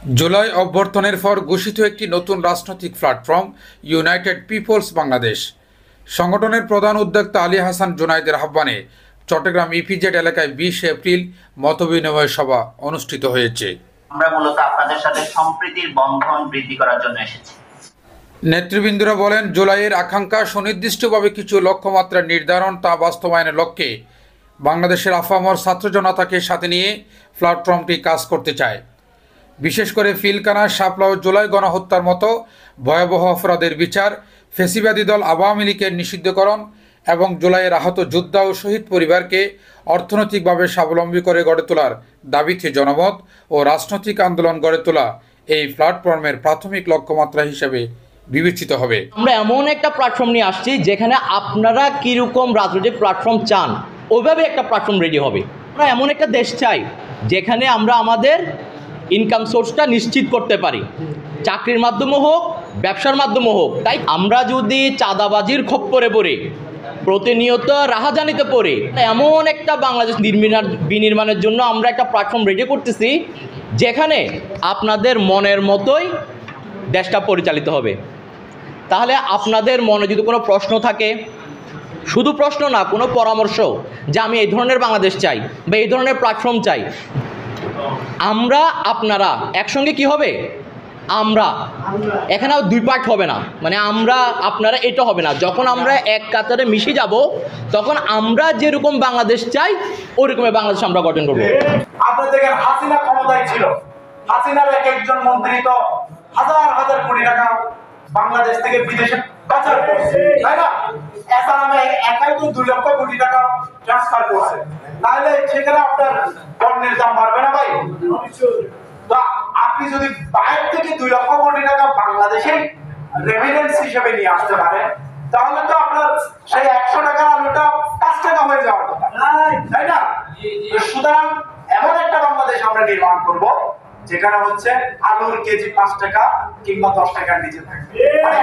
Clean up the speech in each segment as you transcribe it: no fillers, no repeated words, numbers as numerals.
জুলাই অভ্যর্থনের পর ঘোষিত একটি নতুন রাজনৈতিক প্ল্যাটফর্ম ইউনাইটেড পিপলস বাংলাদেশ। সংগঠনের প্রধান উদ্যোক্তা আলী হাসান জুনায়েদের আহ্বানে চট্টগ্রাম ইপিজেড এলাকায় 20 এপ্রিল মতবিনিময় সভা অনুষ্ঠিত হয়েছে। আমরা মূলত আপনাদের সাথে সম্প্রীতির বন্ধন বৃদ্ধি করার জন্য এসেছি। নেতৃবৃন্দরা বলেন, জুলাইয়ের আকাঙ্ক্ষা সুনির্দিষ্টভাবে কিছু লক্ষ্যমাত্রা নির্ধারণ, তা বাস্তবায়নের লক্ষ্যে বাংলাদেশের আফামর ছাত্র জনতাকে সাথে নিয়ে প্ল্যাটফর্মটি কাজ করতে চায়। বিশেষ করে পিলখানা, শাপলা ও জুলাই গণহত্যার মতো ভয়াবহ অপরাধের বিচার, ফ্যাসিবাদী দল আওয়ামী লীগের নিষিদ্ধকরণ এবং জুলাইয়ের আহত যোদ্ধা ও শহীদ পরিবারকে অর্থনৈতিকভাবে স্বাবলম্বী করে গড়ে তোলার দাবিতে জনমত ও রাজনৈতিক আন্দোলন গড়ে তোলা এই প্ল্যাটফর্মের প্রাথমিক লক্ষ্যমাত্রা হিসেবে বিবেচিত হবে। আমরা এমন একটা প্ল্যাটফর্ম নিয়ে আসছি যেখানে আপনারা কীরকম রাজনৈতিক প্ল্যাটফর্ম চান ওইভাবে একটা প্ল্যাটফর্ম রেডি হবে। আমরা এমন একটা দেশ চাই যেখানে আমরা আমাদের ইনকাম সোর্সটা নিশ্চিত করতে পারি, চাকরির মাধ্যমে হোক, ব্যবসার মাধ্যমে হোক। তাই আমরা যদি চাঁদাবাজির খপ্পরে পড়ে প্রতিনিয়ত রাহাজানিতে পড়ে এমন একটা বাংলাদেশ বিনির্মাণের জন্য আমরা একটা প্ল্যাটফর্ম রেডি করতেছি যেখানে আপনাদের মনের মতোই দেশটা পরিচালিত হবে। তাহলে আপনাদের মনে যদি কোনো প্রশ্ন থাকে, শুধু প্রশ্ন না, কোনো পরামর্শ যে আমি এই ধরনের বাংলাদেশ চাই বা এই ধরনের প্ল্যাটফর্ম চাই, আমরা আপনারা একসঙ্গে কি হবে, আমরা এখানে দুই পার্ট হবে না, মানে আমরা আপনারা এটা হবে না। যখন আমরা এক কাতারে মিশে যাব তখন আমরা যেরকম বাংলাদেশ চাই ওরকমের বাংলাদেশ আমরা গঠন করবো। আপনাদের দেখেন হাসিনা ক্ষমতায় ছিল, হাসিনার এক একজন মন্ত্রী তো হাজার হাজার কোটি টাকা বাংলাদেশ থেকে বিদেশে পাচার করছে, তাই না? এছাড়া একাই তো 2 লক্ষ কোটি টাকা ট্রান্সফার করছে। তাহলে সেখানে আপনার পণ্যের দাম বাড়বে না ভাই? তো আপনি যদি বাইরে থেকে 2 লক্ষ কোটি টাকা বাংলাদেশে রেমিটেন্স হিসেবে নিয়ে আসতে পারেন, তাহলে তো আপনার সেই 100 টাকার আলুটা 5 টাকা হয়ে যাওয়ার কথা, তাই না? সুতরাং এমন একটা বাংলাদেশ আমরা নির্মাণ করব যেখানে হচ্ছে আলুর কেজি 5 টাকা কিংবা 10 টাকার নিচে থাকবে, মানে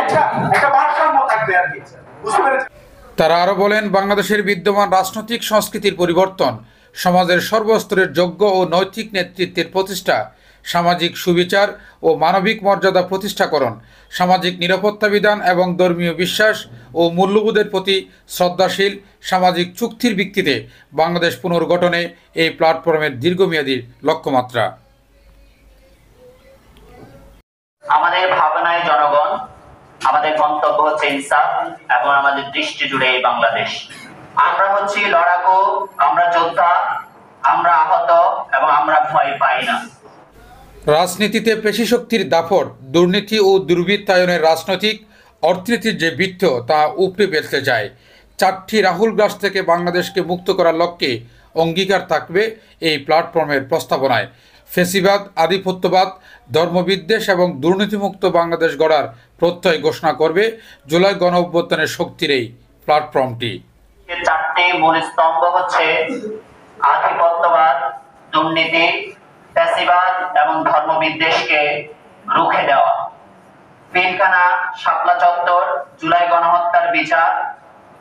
একটা ভারসাম্য থাকবে আর কি। বুঝতে পেরেছেন? তারা আরও বলেন, বাংলাদেশের বিদ্যমান রাজনৈতিক সংস্কৃতির পরিবর্তন, সমাজের সর্বস্তরের যোগ্য ও নৈতিক নেতৃত্বের প্রতিষ্ঠা, সামাজিক সুবিচার ও মানবিক মর্যাদা প্রতিষ্ঠাকরণ, সামাজিক নিরাপত্তা বিধান এবং ধর্মীয় বিশ্বাস ও মূল্যবোধের প্রতি শ্রদ্ধাশীল সামাজিক চুক্তির ভিত্তিতে বাংলাদেশ পুনর্গঠনে এই প্ল্যাটফর্মের দীর্ঘমেয়াদী লক্ষ্যমাত্রা। আমাদের ভাবনায় জনগণ, আমাদের গন্তব্য হচ্ছে ইনসাফ এবং আমাদের দৃষ্টি জুড়ে এই বাংলাদেশ। আমরা হচ্ছি লড়াকু, আমরা যোদ্ধা, আমরা আহত এবং আমরা ভয় পাই না। রাজনীতিতে পেশিশক্তির দাপট, দুর্নীতি ও দুর্বৃত্তায়নের রাজনৈতিক অর্থনীতির যে বৃত্ত তা উপড়ে ফেলতে যায়। 4টি রাহুল গ্রাস থেকে বাংলাদেশকে মুক্ত করার লক্ষ্যে অঙ্গীকার থাকবে এই প্ল্যাটফর্মের প্রস্তাবনায়। ফ্যাসিবাদ, আধিপত্যবাদ, ধর্মবিদ্বেষ এবং দুর্নীতিমুক্ত বাংলাদেশ গড়ার প্রত্যয় ঘোষণা করবে জুলাই গণ অভ্যুত্থানের শক্তির এই প্ল্যাটফর্মটি। 4টি মূল স্তম্ভ হচ্ছে আধিপত্যবাদ, দুর্নীতি, ফ্যাসিবাদ এবং ধর্মবিদ্বেষকে রুখে দেওয়া, পিলখানা, শাপলা চত্বর, জুলাই গণহত্যার বিচার,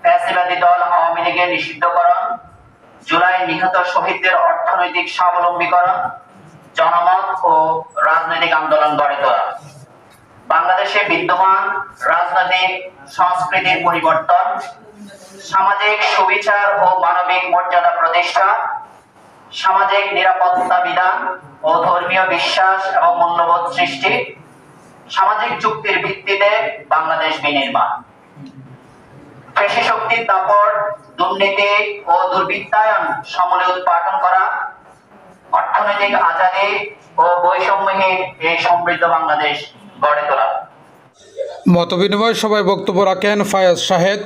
ফ্যাসিবাদী দল আওয়ামী লীগের নিষিদ্ধকরণ, জুলাই নিহত শহীদদের অর্থনৈতিক স্বাবলম্বীকরণ, জনমত ও রাজনৈতিক আন্দোলন গড়ে তোলা, বাংলাদেশে বিদ্যমান রাজনৈতিক সংস্কৃতির পরিবর্তন, সামাজিক সুবিচার ও মানবিক মর্যাদা প্রতিষ্ঠা, সামাজিক নিরাপত্তা বিধান ও ধর্মীয় বিশ্বাস এবং মূল্যবোধ সৃষ্টি, সামাজিক চুক্তির ভিত্তিতে বাংলাদেশ বিনির্মাণ, পেশিশক্তির দাপট, দুর্নীতি ও দুর্বৃত্তায়ন সমূলে উৎপাটন করা, অর্থনৈতিক আজাদী ও বৈষম্যহীন এই সমৃদ্ধ বাংলাদেশ গড়ে তোলা। মতবিনিময় সভায় বক্তব্য রাখেন ফায়াজ শাহেদ,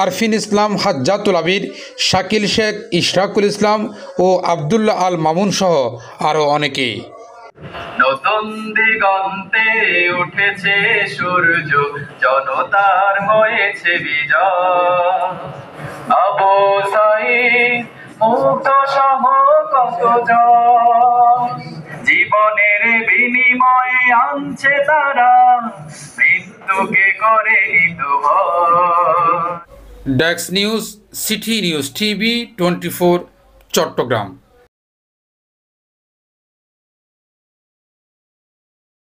আরফিন ইসলাম, হাজ্জাতুল আবির, শাকিল শেখ, ইশরাকুল ইসলাম ও আবদুল্লাহ আল মামুন সহ আরও অনেকেই। নতুন দিগন্তে উঠেছে সূর্য, জনতার হয়েছে বিজয়। আবু সাঈদ মুক্ত সহ কতজন জীবনের বিনিময়ে আনছে তারা, মৃত্যুকে করে desk news, city news TV 24, Chittagong.